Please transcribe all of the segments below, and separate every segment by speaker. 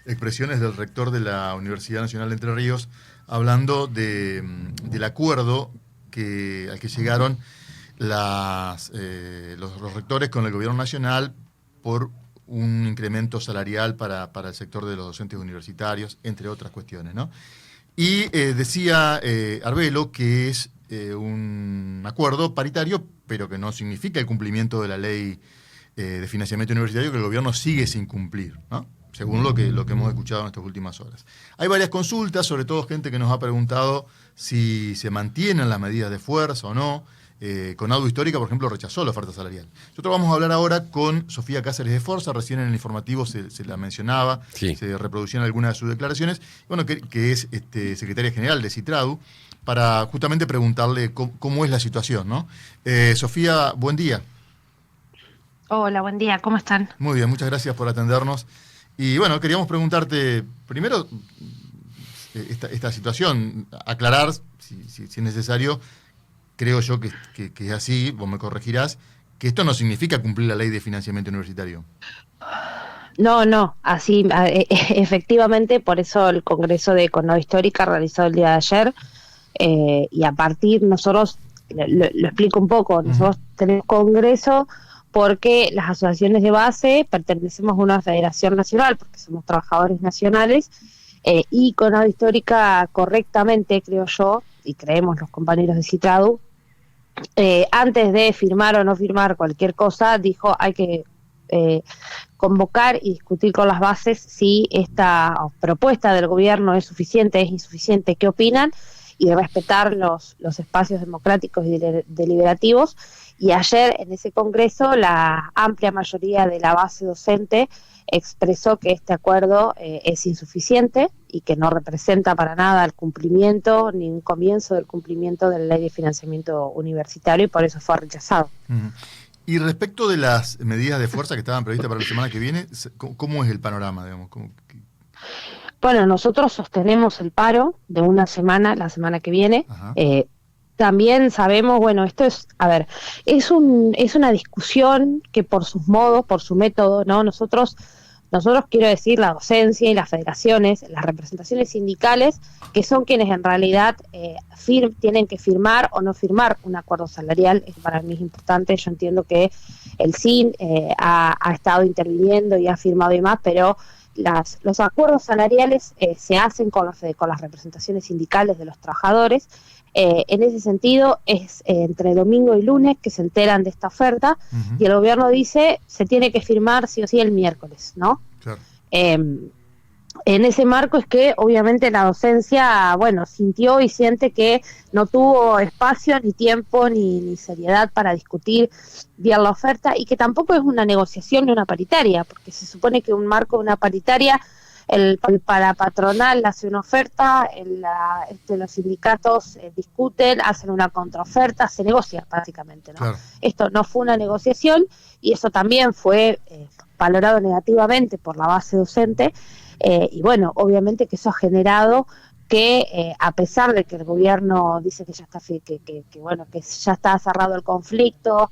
Speaker 1: expresiones del rector de la Universidad Nacional de Entre Ríos hablando del acuerdo al que llegaron los rectores con el gobierno nacional por un incremento salarial para el sector de los docentes universitarios, entre otras cuestiones, ¿no? Y decía Arbelo que es un acuerdo paritario, pero que no significa el cumplimiento de la ley de financiamiento universitario, que el gobierno sigue sin cumplir, ¿no? Según lo que hemos escuchado en estas últimas horas. Hay varias consultas, sobre todo gente que nos ha preguntado si se mantienen las medidas de fuerza o no. Conadu Histórica, por ejemplo, rechazó la oferta salarial. Nosotros vamos a hablar ahora con Sofía Cáceres de Forza, recién en el informativo se la mencionaba, sí. Se reproducían algunas de sus declaraciones, bueno, que es secretaria general de Citradu, para justamente preguntarle cómo es la situación, ¿no? Sofía, buen día.
Speaker 2: Hola, buen día, ¿cómo están?
Speaker 1: Muy bien, muchas gracias por atendernos. Y bueno, queríamos preguntarte, primero, esta situación, aclarar, si es necesario, creo yo que es así, vos me corregirás, que esto no significa cumplir la ley de financiamiento universitario.
Speaker 2: No, así, efectivamente, por eso el Congreso de Conadu Histórica realizó el día de ayer, y a partir, nosotros, lo explico un poco, nosotros tenemos Congreso porque las asociaciones de base pertenecemos a una federación nacional, porque somos trabajadores nacionales, y Conadu Histórica correctamente, creo yo, y creemos los compañeros de Citradu, antes de firmar o no firmar cualquier cosa, dijo hay que convocar y discutir con las bases si esta propuesta del gobierno es suficiente, es insuficiente, qué opinan, y respetar los espacios democráticos y deliberativos. Y ayer en ese congreso la amplia mayoría de la base docente expresó que este acuerdo es insuficiente y que no representa para nada el cumplimiento ni un comienzo del cumplimiento de la ley de financiamiento universitario, y por eso fue rechazado.
Speaker 1: Y respecto de las medidas de fuerza que estaban previstas para la semana que viene, ¿cómo es el panorama, digamos?
Speaker 2: Bueno, nosotros sostenemos el paro de una semana, la semana que viene. También sabemos, bueno, esto es, es una discusión que por sus modos, por su método, ¿no? Nosotros quiero decir, la docencia y las federaciones, las representaciones sindicales, que son quienes en realidad tienen que firmar o no firmar un acuerdo salarial. Para mí es importante. Yo entiendo que el SIN ha estado interviniendo y ha firmado y más, pero los acuerdos salariales se hacen con las representaciones sindicales de los trabajadores. En ese sentido es entre domingo y lunes que se enteran de esta oferta, y el gobierno dice se tiene que firmar sí o sí el miércoles, ¿no?
Speaker 1: Claro.
Speaker 2: En ese marco es que obviamente la docencia, sintió y siente que no tuvo espacio ni tiempo ni seriedad para discutir bien la oferta, y que tampoco es una negociación ni una paritaria, porque se supone que un marco de una paritaria, para patronal hace una oferta, los sindicatos discuten, hacen una contraoferta, se negocia básicamente, ¿no?
Speaker 1: Claro.
Speaker 2: Esto no fue una negociación, y eso también fue valorado negativamente por la base docente, y bueno, obviamente que eso ha generado que a pesar de que el gobierno dice que ya está que ya está cerrado el conflicto,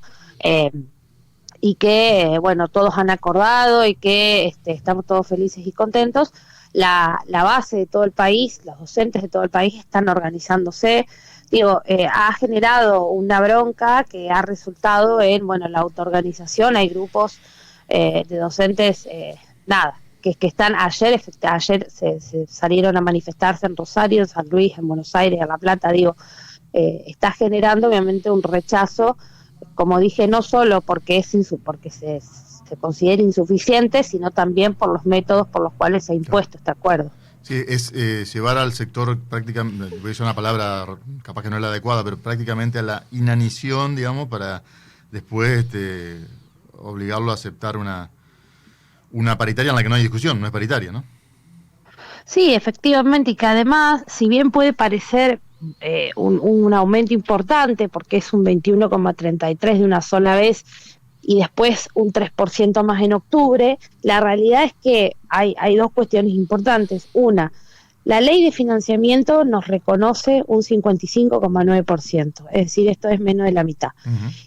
Speaker 2: y que todos han acordado y que estamos todos felices y contentos, la base de todo el país, los docentes de todo el país están organizándose. Ha generado una bronca que ha resultado en la autoorganización. Hay grupos de docentes que están ayer se salieron a manifestarse en Rosario, en San Luis, en Buenos Aires, en La Plata. Está generando obviamente un rechazo, como dije, no solo porque se considera insuficiente, sino también por los métodos por los cuales se ha impuesto este acuerdo.
Speaker 1: Sí, es llevar al sector prácticamente, voy a decir una palabra capaz que no es la adecuada, pero prácticamente a la inanición, digamos, para después obligarlo a aceptar una paritaria en la que no hay discusión, no es paritaria, ¿no?
Speaker 2: Sí, efectivamente, y que además, si bien puede parecer un aumento importante, porque es un 21,33 de una sola vez, y después un 3% más en octubre, la realidad es que hay dos cuestiones importantes. Una, la ley de financiamiento nos reconoce un 55,9%, es decir, esto es menos de la mitad.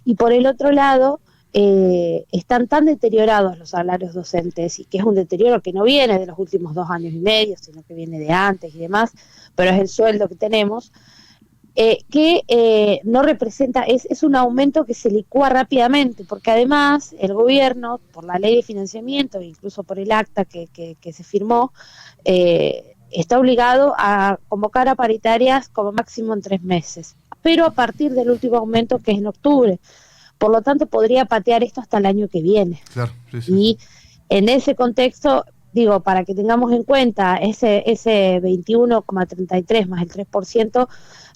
Speaker 2: Y por el otro lado, están tan deteriorados los salarios docentes, y que es un deterioro que no viene de los últimos 2 años y medio, sino que viene de antes y demás, pero es el sueldo que tenemos, que no representa, es un aumento que se licúa rápidamente, porque además el gobierno, por la ley de financiamiento e incluso por el acta que se firmó, está obligado a convocar a paritarias como máximo en 3 meses, pero a partir del último aumento, que es en octubre. Por lo tanto, podría patear esto hasta el año que viene.
Speaker 1: Claro, sí, sí.
Speaker 2: Y en ese contexto, digo, para que tengamos en cuenta, ese 21,33 más el 3%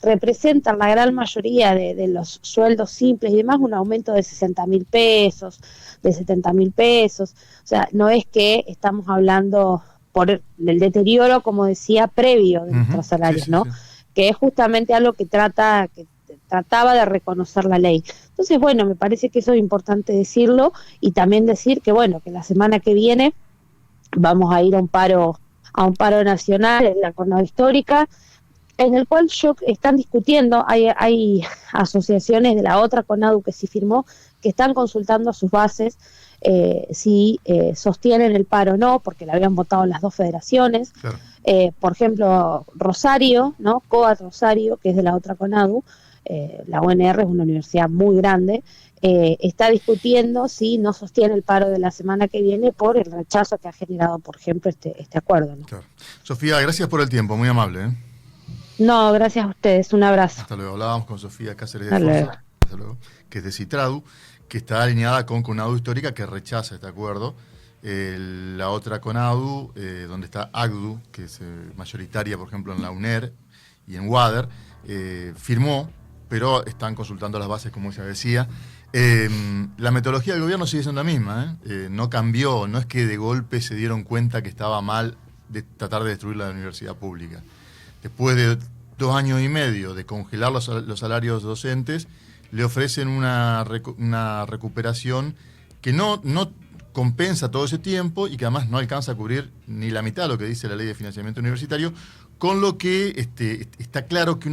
Speaker 2: representan la gran mayoría de los sueldos simples y demás, un aumento de 60.000 pesos, de 70.000 pesos. O sea, no es que estamos hablando por el deterioro, como decía, previo de nuestros salarios,
Speaker 1: sí,
Speaker 2: ¿no?
Speaker 1: Sí.
Speaker 2: Que es justamente algo que trataba de reconocer la ley. Entonces, bueno, me parece que eso es importante decirlo, y también decir que, bueno, que la semana que viene vamos a ir a un paro nacional en la Conado Histórica, en el cual están discutiendo, hay asociaciones de la otra CONADU que sí firmó, que están consultando a sus bases si sostienen el paro o no, porque le habían votado las 2 federaciones.
Speaker 1: Claro.
Speaker 2: Por ejemplo, Rosario, ¿no? COAT Rosario, que es de la otra CONADU, la UNR es una universidad muy grande, está discutiendo si no sostiene el paro de la semana que viene por el rechazo que ha generado, por ejemplo, este acuerdo, ¿no?
Speaker 1: Claro. Sofía, gracias por el tiempo, muy amable, ¿eh?
Speaker 2: No, gracias a ustedes, un abrazo.
Speaker 1: Hasta luego. Hablábamos con Sofía Cáceres de Fossa, que es de Citradu, que está alineada con CONADU Histórica, que rechaza este acuerdo. La otra CONADU, donde está AGDU, que es mayoritaria, por ejemplo, en la UNER y en WADER, firmó, pero están consultando las bases, como ya decía. La metodología del gobierno sigue siendo la misma, no cambió, no es que de golpe se dieron cuenta que estaba mal de tratar de destruir la universidad pública. Después de 2 años y medio de congelar los salarios docentes, le ofrecen una recuperación que no compensa todo ese tiempo y que además no alcanza a cubrir ni la mitad de lo que dice la ley de financiamiento universitario, con lo que está claro que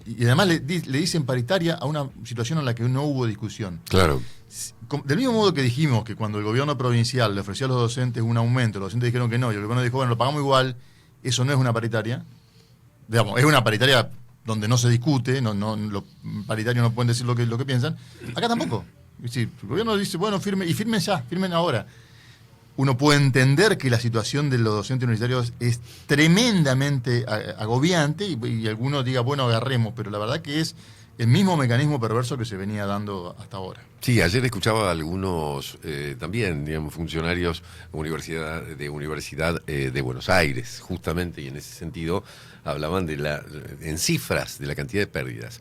Speaker 1: y además le dicen paritaria a una situación en la que no hubo discusión.
Speaker 3: Claro.
Speaker 1: Del mismo modo que dijimos que cuando el gobierno provincial le ofreció a los docentes un aumento, los docentes dijeron que no, y el gobierno dijo, bueno, lo pagamos igual, eso no es una paritaria. Digamos, es una paritaria donde no se discute, los paritarios no pueden decir lo que piensan. Acá tampoco. Es decir, el gobierno dice, bueno, firmen ahora. Uno puede entender que la situación de los docentes universitarios es tremendamente agobiante y alguno diga, bueno, agarremos, pero la verdad que es el mismo mecanismo perverso que se venía dando hasta ahora.
Speaker 3: Sí, ayer escuchaba a algunos también, digamos, funcionarios de Universidad de Buenos Aires, justamente, y en ese sentido hablaban en cifras de la cantidad de pérdidas.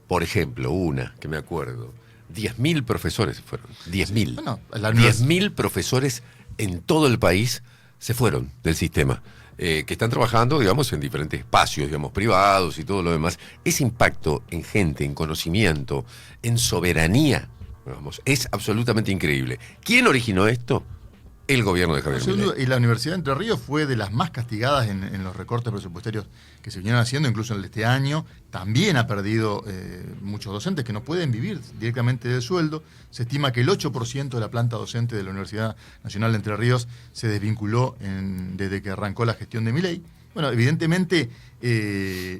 Speaker 3: Por ejemplo, una que me acuerdo, 10.000 profesores fueron, 10.000.
Speaker 1: Sí, bueno,
Speaker 3: 10.000 profesores en todo el país se fueron del sistema. Que están trabajando, digamos, en diferentes espacios, digamos, privados y todo lo demás. Ese impacto en gente, en conocimiento, en soberanía, digamos, es absolutamente increíble. ¿Quién originó esto? El gobierno de Javier Milei.
Speaker 1: Y la Universidad de Entre Ríos fue de las más castigadas en los recortes presupuestarios que se vinieron haciendo, incluso en el de este año. También ha perdido muchos docentes que no pueden vivir directamente del sueldo. Se estima que el 8% de la planta docente de la Universidad Nacional de Entre Ríos se desvinculó desde que arrancó la gestión de Milei. Bueno, evidentemente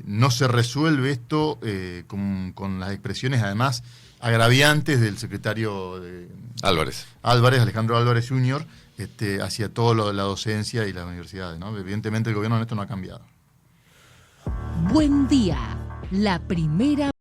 Speaker 1: no se resuelve esto con las expresiones, además, agraviantes del secretario
Speaker 3: Álvarez,
Speaker 1: Alejandro Álvarez Jr., hacia todo la docencia y las universidades, ¿no? Evidentemente el gobierno en esto no ha cambiado.
Speaker 4: Buen día, la primera